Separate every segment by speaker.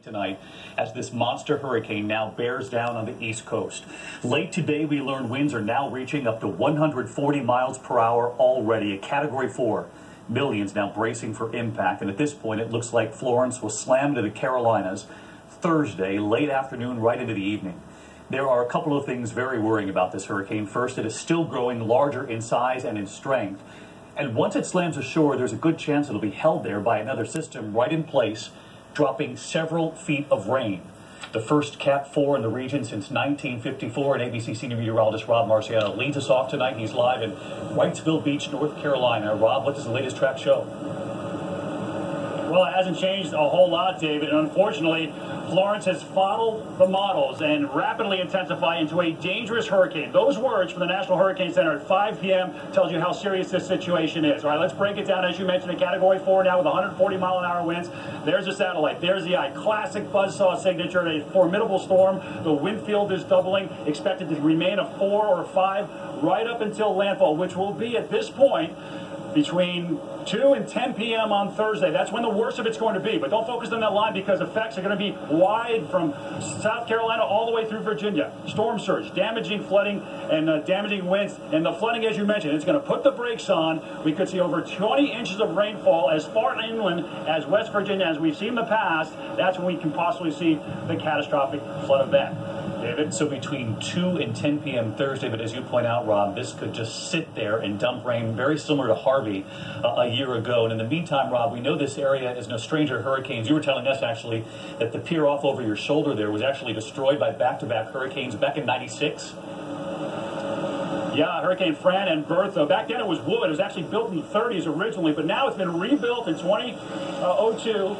Speaker 1: Tonight as this monster hurricane now bears down on the East Coast. Late today, we learned winds are now reaching up to 140 miles per hour already, a Category 4. Millions now bracing for impact, and at this point, it looks like Florence will slam to the Carolinas Thursday, late afternoon, right into the evening. There are a couple of things very worrying about this hurricane. First, it is still growing larger in size and in strength. And once it slams ashore, there's a good chance it'll be held there by another system right in place, dropping several feet of rain. The first Cat 4 in the region since 1954, and ABC senior meteorologist Rob Marciano leads us off tonight. He's live in Wrightsville Beach, North Carolina. Rob, what does the latest track show?
Speaker 2: Well, it hasn't changed a whole lot, David. And unfortunately, Florence has followed the models and rapidly intensified into a dangerous hurricane. Those words from the National Hurricane Center at 5 p.m. tells you how serious this situation is. All right, let's break it down. As you mentioned, a Category 4 now with 140-mile-an-hour winds. There's the satellite. There's the eye. Classic buzzsaw signature. A formidable storm. The wind field is doubling. Expected to remain a 4 or 5 right up until landfall, which will be at this point between 2 and 10 p.m. on Thursday. That's when the worst of it's going to be. But don't focus on that line because effects are going to be wide from South Carolina all the way through Virginia. Storm surge, damaging flooding, and damaging winds. And the flooding, as you mentioned, it's going to put the brakes on. We could see over 20 inches of rainfall as far inland as West Virginia, as we've seen in the past. That's when we can possibly see the catastrophic flood event. David?
Speaker 1: So between 2 and 10 p.m. Thursday, but as you point out, Rob, this could just sit there and dump rain very similar to Harvey a year ago. And in the meantime, Rob, we know this area is no stranger to hurricanes. You were telling us, actually, that the pier off over your shoulder there was actually destroyed by back-to-back hurricanes back in '96.
Speaker 2: Yeah, Hurricane Fran and Bertha. Back then it was wood. It was actually built in the 30s originally, but now it's been rebuilt in 2002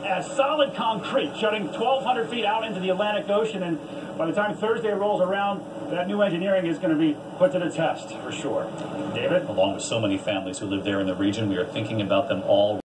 Speaker 2: as solid concrete, shutting 1,200 feet out into the Atlantic Ocean. And by the time Thursday rolls around, that new engineering is going to be put to the test for sure. David?
Speaker 1: Along with so many families who live there in the region, we are thinking about them all.